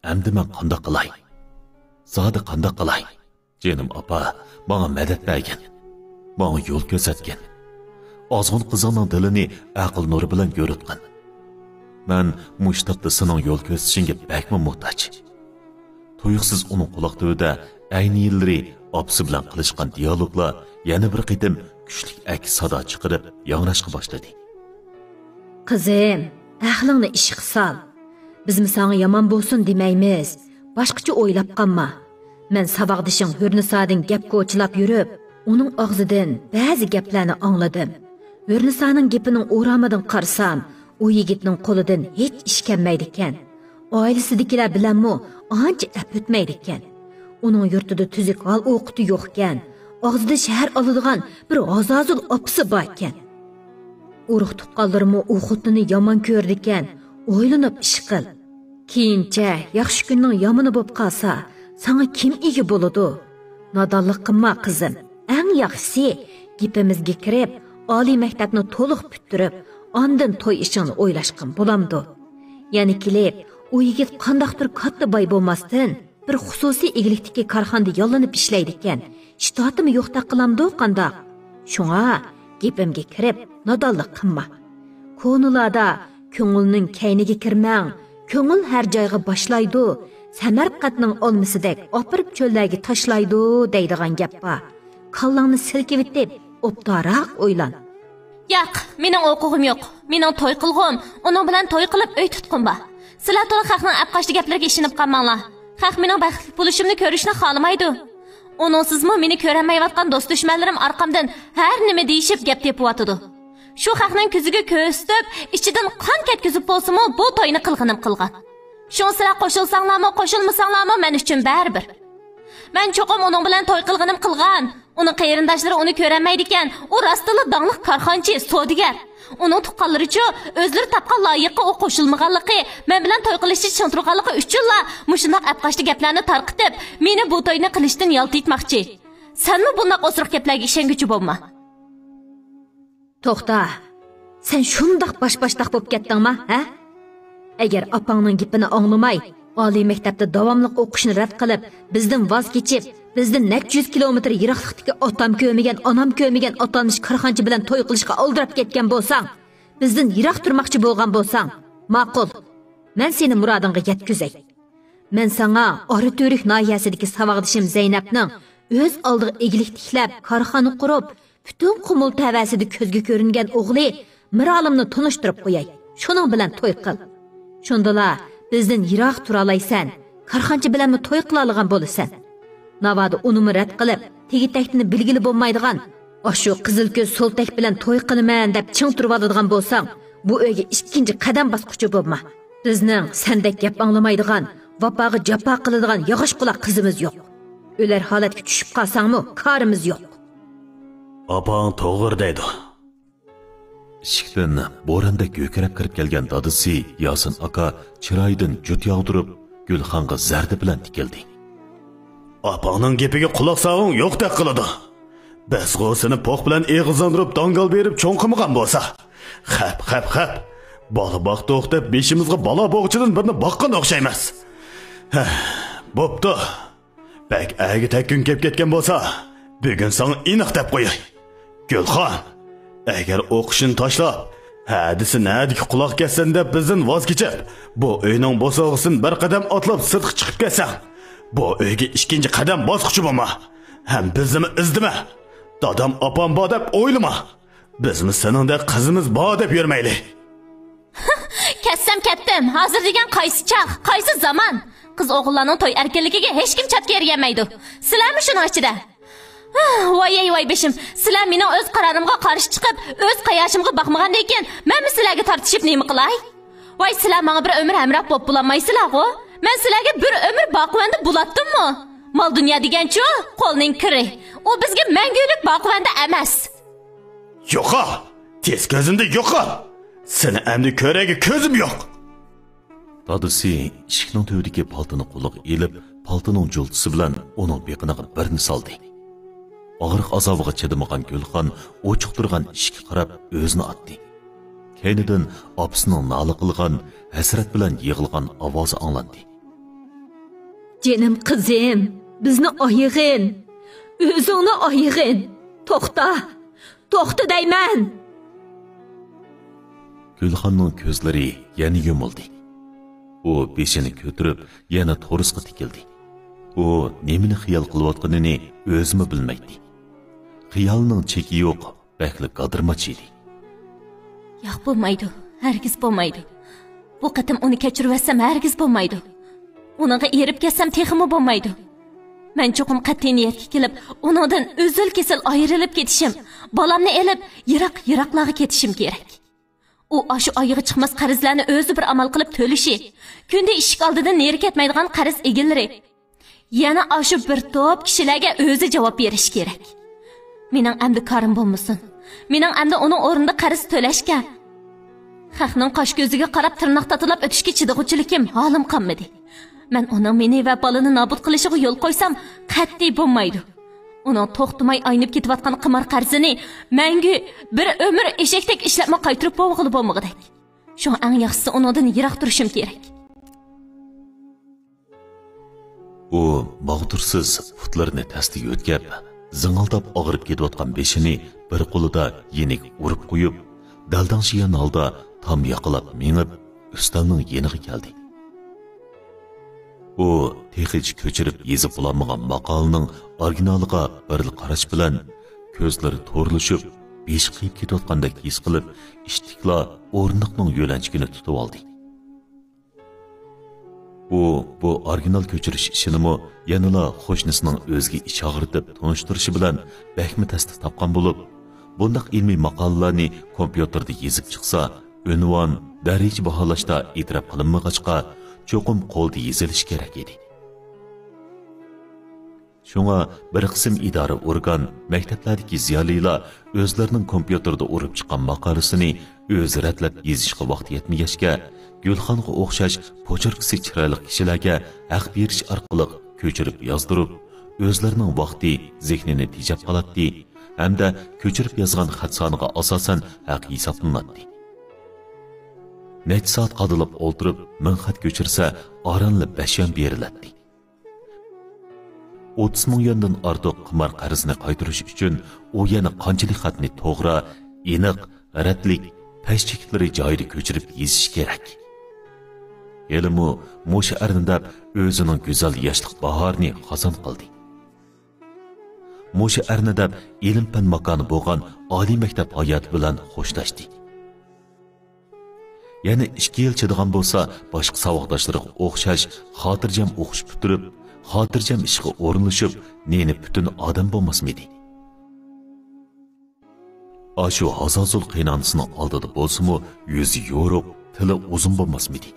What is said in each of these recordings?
Әмді мен қанда қылай? Зады қанда қылай? Женім апа, баңа мәдет бәген. Баңа yol көсәткен. Азғын қызының діліні әқыл нұры білін көріткен. Мен мұштапты сының yol көсішінге бәкмі мұқтач. Tuyuqsiz onun qulaq tövdə ayni yilləri apsı bilan qilishgan dialoglar yana bir qitim kuchli aks sado chiqarib yangrashqa boshladi. Qizim, aqlingni ishga sol. Bizmi sana yomon bo'lsin demaymiz. Boshqacha o'ylab qolma. Men savaqdishing Hurnisadin gap ko'chilab yurib, uning og'zidan ba'zi gaplarni angladim. Hurnisaning gapining o'ramidan qarsam, u yigitning qo'lidan hech ish kelmaydi ekan. Oilasidagilar bilanmi ancha ap o'tmaydi ekan. Uning yurtida tuzuk hol o'qiti yo'q ekan. Og'zida shahar oladigan bir azozul opsi bor ekan. Urug' tuqqanlarimi u xotini yomon ko'rdi ekan. O'ylanib ish qil. Keyincha yaxshi kunning yomoni bo'lib qolsa, sana kim ega bo'ladi? Nodonlik qilma qizim. Eng yaxshisi gapimizga kirib, oliy maktabni to'liq bitirib, ondan to'y ishini o'ylashqin bo'lamdi. Ya'ni kelib, u yigit qandaqdir katta boy bo'lmasdan bir xususiy eglikdagi korxonada yollanib ishlaydi ekan. Ishtoatimi yo'qda qilamdi qandaq. Shunga gapimga kirib, nodonlik qilma. Ko'ngillarda ko'ngilning kayniga kirmang. Ko'ngil har joyga boshlaydi. Samarqandning olmisidek opirib cho'llarga tashlaydi deydigan gap bor. Kallangni silkivitib, obdaroq o'ylan. Yo'q, mening o'qug'im yo'q. Mening to'y qilg'im, uning bilan to'y qilib uy tutqim bor. Sizlar to'la xalqning apqashli gaplariga ishinib qolmanglar. Xalq mening baxtli bo'lishimni ko'rishni xohlamaydi. Uningsizmi meni ko'rolmayotgan do'st dushmanlarim orqamdan har nima deyishib gap tepiyotidi. Shu xalqning ko'ziga ko'z tib, ichidan qon ketkizib bo'lsa-mu, bu to'yni qilg'inim qilgan. Shun sizlar qo'shilsanglarmi, qo'shilmasanglarmi men uchun baribir. Men cho'qim uning bilan to'y qilg'inim qilgan. Uning qarindoshlari uni ko'rolmaydi ekan. U rostila donglik korxonchi, savdogar. Uning tuqqanlaricha o'zlari topgan loyiqqa u qo'shilmaganligi, men bilan to'y qilishni tushuntirganligi uchunla mushundoq apqashli gaplarni tarqitib, meni bu to'yni qilishdan yoltitmoqchi. Senmi bundoq o'sriq gaplarga ishonguchi bo'lma. To'xta. Sen shundoq bosh-boshdoq bo'lib ketdingmi, ha? Agar opangning gapini anglamay, oliy maktabda davomli o'qishni rad qilib, bizdan voz kechib, bizdan 100 kilometr yiroqlikdagi otam ko'rmagan, onam ko'rmagan otanmış korxonchi bilan to'y qilishga oldirib ketgan bo'lsang, bizdan yiroq turmoqchi bo'lgan bo'lsang, ma'qul. Men seni murodingga yetkazay. Men sana Orito'rik noyasidagi savaqdishim Zaynabning o'z oldiga eglik tiklab, korxona qurib, butun qumul tavasida ko'zga ko'ringan o'g'li Mirolimni tunishtirib qo'yay. Shuning bilan to'y qil. Shundala bizdan yiroq tura olaysan. Korxonchi bilanmi to'y qila olgan bo'lasan. Navada unimi rad qilib, tegitakni bilgili bo'lmaydigan, shu qizil ko'z so'ltak bilan to'y qilaman deb ching turib oladigan bo'lsang, bu uyga ikkinchi qadam bosquchi bo'lma. Bizning sendek gap anglamaydigan, vafoga jafo qiladigan yog'och quloq qizimiz yo'q. Ular holatga tushib qolsangmi, korimiz yo'q. Apang to'g'ri deydi. Ishikdan bo'ronda ko'karib kirib kelgan dadisi Yasin aka chiroyidan jut yog'dirib, Gulxonga zarda bilan tikildi. Apangning gapiga quloq solgan yo'qdek qiladi. Biz g'osini poq bilan eg'izlantirib dangal berib cho'nqimigan bo'lsa, xap. Bola boqdi o'qtab beshimizga bola bo'g'chidan birini boqqan o'xshaymas. Bo'pti. Bak agi takkun kelib ketgan bo'lsa, bugun sana aniq deb qo'yay. Gulxon, agar o'qishini tashlab, hadisi nadiki quloq kessan deb bizdan voz kechib, bu uyning bo'sog'isini bir qadam otlab sirtqa chiqib ketsan, bu uyga ikkinchi qadam bosquchi bo'lma. Ham bizni izdima. Dadam opam bor deb o'ylama. Bizmi seningdek qizimiz bor deb yurmayli. Ketsam ketdim. Hozir degan qaysi chaq, qaysi zaman? Qiz o'g'illarning to'y erkinligiga hech kim chatga erganmaydi. Sizlarmi shuning ichida? Voy beshim, sizlar mening o'z qarorimga qarshi chiqib, o'z qayoshimga boqmagandan keyin, menmi sizlarga tortishib nima qilay? Voy sizlar menga bir umr hamroh bo'lib bo'lolmaysizlar-ku. Men sizlarga bir umr boqvanda bo'latdimmi? Mol dunyo deganchi, qo'lning kiri. U bizga mangulik boqvanda emas. Yo'qa, tez ko'zimda yo'qa. Seni endi ko'ragi ko'zim yo'q. Dadisi ishikning tövdagi paltini qo'liga elib, paltining jultisi bilan uning beqiniga birni soldi. Og'riq azobiga chidamagan Gulxon ochiq turgan ishga qarab o'zini otdi. Keynidan opasining nola qilgan, hasrat bilan yig'ilgan ovozi anglandi. Canım kızım, bizni ayığın. Özünü ayığın. Toxta deyman. Gulxonning ko'zlari yana yumildi. U beshini ko'tarib, yana to'risqa tikildi. U nimani xiyol qilayotganini o'zimi bilmaydi. Xiyolning cheki yo'q, bakli qadirmachi edi. Yo'q, bo'lmaydi. Hargiz bo'lmaydi. Bu qatim uni kechirvasam hargiz bo'lmaydi. Unaga erib ketsam texmi bo'lmaydi. Men cho'qim qat'iy niyatga kelib, uningdan o'zil kesal ayrilib ketishim, bolamni elib yiroq-yiroqlarga ketishim kerak. U ashu oyig'i chiqmas qarzlarni o'zi bir amal qilib to'lishi, kunda eshik oldidan neri ketmaydigan qarz egillari, yana ashu bir to'p kishilarga o'zi javob berish kerak. Mening amdi korim bo'lmasin. Mening amdi uning o'rnida qarz to'lashga, xalqning qosh ko'ziga qarab tirnoq tatilab o'tishga chidag'uvchilikim holim qolmadi. Men uning meni va bolani nobud qilishiga yo'l qo'ysam, qat'iy bo'lmaydi. Uning to'xtamay aynib ketayotgan qimor qarzini mangu bir umr eshakdek ishlabma qaytirib bo'g'ilib bo'lmag'idek. Shu eng yaxshisi uningdan yiroq turishim kerak. U mag'tursiz putlarini tasdiq o'tkab, zing'ildab og'rib ketayotgan beshini bir qo'lida yenik urib qo'yib, daldangshiyan holda tam yaqilab mengib, ustalning yeniga keldi. U texich ko'chirib yezib bo'lmagan maqolning originaliga bir qarash bilan ko'zlari to'rilishib, besh qiyib ketayotgandek his qilib, ishtiqla o'rniqning yo'lanchigini tutib oldi. U bu original ko'chirish ishini yanala qo'shnisining o'ziga ish og'ritib tonishtirishi bilan bakmi tasdiq topgan bo'lib, bundaq ilmiy maqolalarni kompyuterda yezib chiqsa, unvon darajat baholashda e'tirof qilinmag'achqa cho'qim qo'lda yezilish kerak edi. Shunga bir qism idora organ, maktablardagi ziyolilar o'zlarining kompyuterda urib chiqqan maqolasini o'zi ratlab yezishga vaqt yetmagachga, Gulxonga o'xshash pochirkisi chiroyli kishilarga haq berish orqali ko'chirib yozdirib, o'zlarining vaqti, zehnini tejab qoladi hamda ko'chirib yozgan xat soniga asosan haq hisoblanadi. Necha soat qadilib o'ltirib, ming xat ko'chirsa, oranli 5 yon beriladi. 30 ming yondan ortiq qimor qarzini qaytarish uchun u yana qanchalik xatni to'g'ri, aniq, ratlik, tashchiklari joyida ko'chirib yezish kerak. Elmu musha arnidab o'zining go'zal yoshlik bahorini xazon qildi. Musha arnidab ilm-fan makoni bo'lgan oliy maktab hayoti bilan xo'shlashdi. Yana 2 yil chidagan bo'lsa, boshqa savoqdoshlariga o'xshash xotirjam o'qish bitirib, xotirjam ishga o'rinlashib, neni butun odam bo'lmasmidi. Ashu hazazul qiynanisining oldida bo'lsa-mu, yuzi yo'ruq, tili uzun bo'lmasmidi.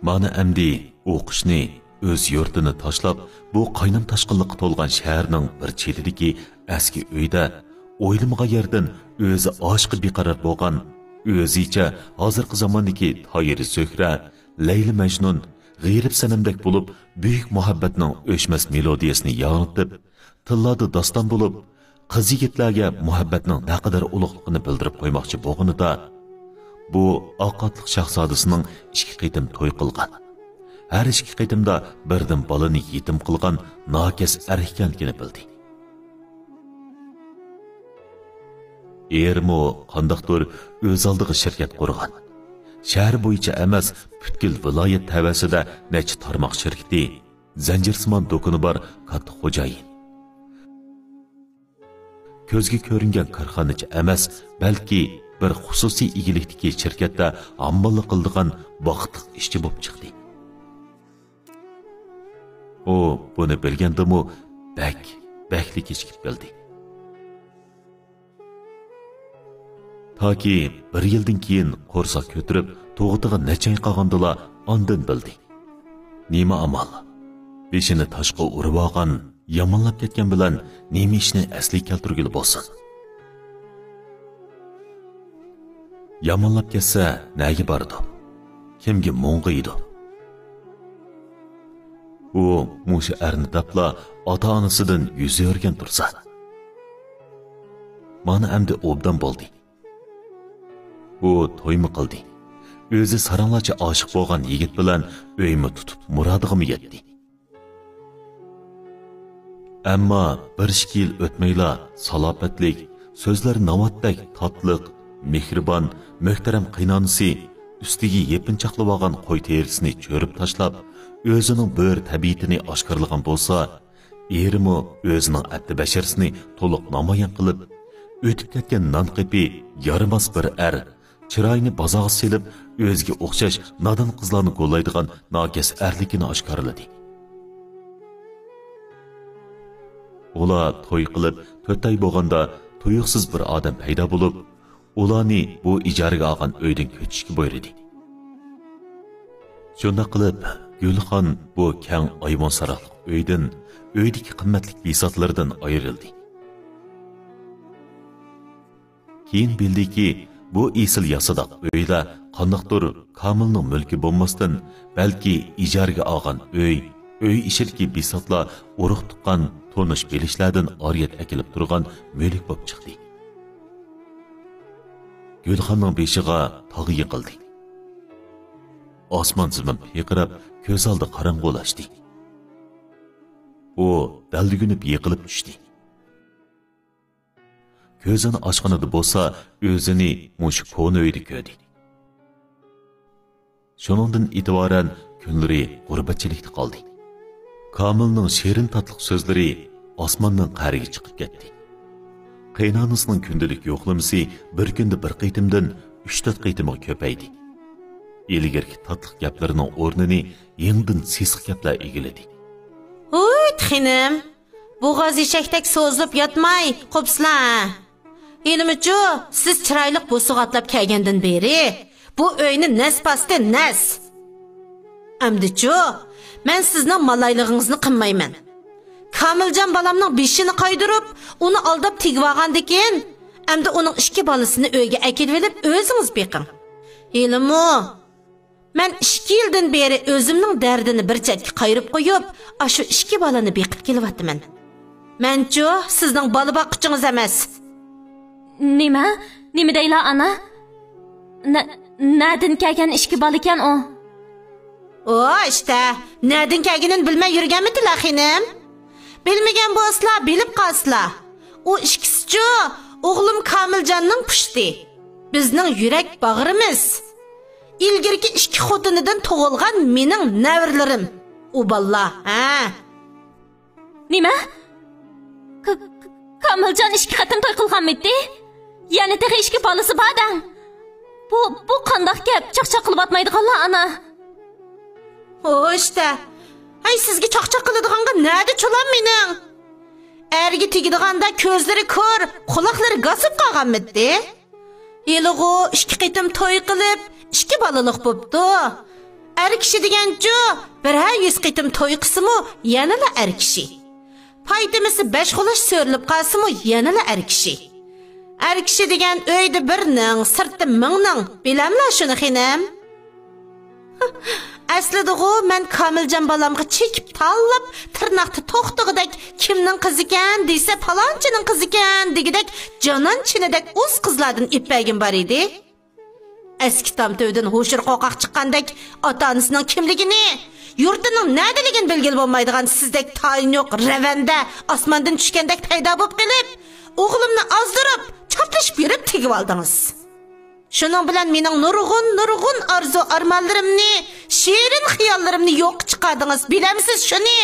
Mana amdi o'qishni, o'z yurtini tashlab, bu qaynam tashqinliqqa to'lgan shaharning bir chetidagi eski uyda o'ylamagan yerdan o'zi oshqi beqaror bo'lgan, o'zicha hozirgi zamondagi Toyir Zuhra, Layli Majnun, g'irib sanamdek bo'lib, buyuk muhabbatning o'chmas melodiyasini yanitib, tillarda doston bo'lib, qiz yigitlarga muhabbatning naqadar ulug'ligini bildirib qo'ymoqchi bo'lganida, bu oqatliq shahzodasining 2 qitim to'y qilgan. Har 2 qitimda birdan bolani yetim qilgan nokes erkanligini bildi. Ermo qandaqdir o'z oldiga shirkat qurgan. Shahar bo'yicha emas, butkul viloyat tavasida necha tarmoq shirkati, zanjirsimon do'koni bor katta xo'jayin. Ko'zga ko'ringan korxonachi emas, balki bir xususiy egilikdagi shirkatda ommalar qildigan vaqtliq ishchi bo'lib chiqdi. U buni bilgandimi, bakli kechikib bildi. Toki 1 yildan keyin qo'rsoq ko'tirib, to'g'itiga necha qolgandila ondan bildi. Nima amal? Beshini toshqa urib olgan, yomonlab ketgan bilan nima ishni asli keltirgili bo'lsin. Yomonlab ketsa, nega bordi? Kimga mo'ng'iydi? U musha arni dapla ota-onasidan yuzi o'rgan tursa. Mana endi obdan bo'ldi. U to'ymi qildi. O'zi saranglacha oshiq bo'lgan yigit bilan uymi tutib murodiga yetdi. Ammo bir ikki yil o'tmayla salopatlik, so'zlar navatdak tatliq, mehribon, muhtaram qiynonisi ustiga yepinchaqlab olgan qo'y terisini cho'rib tashlab, o'zining bir tabiatini oshkorlagan bo'lsa, erimi o'zining abdi basharsini to'liq namoyon qilib, o'tib ketgan nonqipi yaramas bir chiroyini bozog'a selib, o'ziga o'xshash nodon qizlarni qo'llaydigan nokas erlikini oshkorladi. Ular to'y qilib, 4 oy bo'lganda tuyuqsiz bir odam paydo bo'lib, ularni bu ijaraga olgan uydan ko'chishga buyurdi. Shunda qilib, Gulxon bu keng ayvon saroqliq uydan, uydagi qimmatli bisotlardan ayrildi. Keyin bildiki, bu esil yasadoq uylar qandoqdir Komilning mulki bo'lmasdan, balki ijaraga olgan uy ishidagi bisotlar urug' tuqqan tonish bilishlardan oriyat akilib turgan mulk bo'lib chiqdi. Gulxonning beshiga tog'i yiqildi. Osmon zimin piqirab, ko'z oldi qorong'ulashdi. U daldigunib yiqilib tushdi. Ko'zini ochganida bo'lsa, o'zini mush ko'na uyda ko'rdi. Shuningdan e'tiboran kunlari g'urbatchilikda qoldi. Komilning shirin tatliq so'zlari osmonning qariga chiqib ketdi. Qaynonasining kundalik yo'qlamasi bir kunda bir qaytimdan 3-4 qaytimga ko'paydi. Ilgirki tatliq gaplarining o'rnini yengdan sesiq gaplar egiladi. Oy, xinim, bo'g'oz eshakdek so'zlab yotmay, qo'pslar. Elimichu, siz chiroyli bo'suq atlab kelgandan beri bu uyni nasbasda nas. Amdichu, men sizning malaylig'ingizni qilmayman. Komiljon balamning beshini qaydirib, uni aldab tegib olgandikin, endi uning 2 bolasini uyga akilib olib, o'zingiz beqing. Elimi, men 2 yildan beri o'zimning dardini bir chetga qayirib qo'yib, shu 2 bolani beqib kelyapman. Menchu sizning bola boqquchingiz emas. Nima deylar ana? Nadin kelgan 2 bola ekan u. O, işte, nadin kelganini bilmay yurganmidinglar, xinim? Bilmagan bo'lsizlar, bilib qolsizlar. U ikkisi-chu, o'g'lim Komiljonning pushti. Bizning yurak bag'rimiz. İlgirki 2 xotinidan tug'ilgan mening navrlarim. U balla, ha? Nima? Komiljon 2 qatim to'y qilganmidi? Ya'ni tag'i 2 bolasi bordan. Bu qandoq gap? Chaqchaq qilib atmaydiganlar ana. O, işte. Ay, sizga chaqchaq qiladiganqa nada chulan mening? Erga tegidiganda ko'zlari ko'r, quloqlari g'asib qolganmidi? Yilg'u 2 qatim to'y qilib 2 balaliq bo'pti. Er kishi deganchu, 100 qatim to'y qismi yanala er kishi. Paytimisi 5 xulash so'rilib qolsimi yanala er kishi. Er kishi degan uyda birning, sirti mingning, bilamlar shuni xinim? Aslida men Komiljon balamga chekib tanlab, tirnoqda to'xtig'idek kimning qizi ekan desa, palonchining qizi ekan degidek jonon chinidek o'z qizlardan ipagim bor edi. Eski tamto'ydan ho'shir qo'qaq chiqqandek ota-onasining kimligini, yurtining nadaligini bilgil bo'lmaydigan sizdek tayin yo'q ravanda osmondan tushgandek paydo bo'lib qilib, o'g'limni ozdirib, chaplashib yurib tegib oldingiz. Shuning bilan mening nurg'un arzu armonlarimni, shirin xiyollarimni yo'q chiqardingiz, bilamsiz shuni?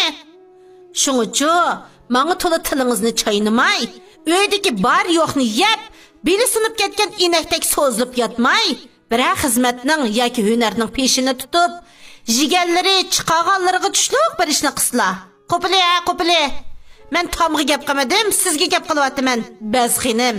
Shuning menga to'la tilingizni chaynamay, uydagi bor yo'qni yeb, beli sinib ketgan inakdek so'zlib yotmay, biroq xizmatning yoki hunarning peshini tutib, jiganlari chiqaganlariga tushliq bir ishni qisla. Qo'pili. Men tomga gap qilmadim, sizga gap qilyapman, bas xinim.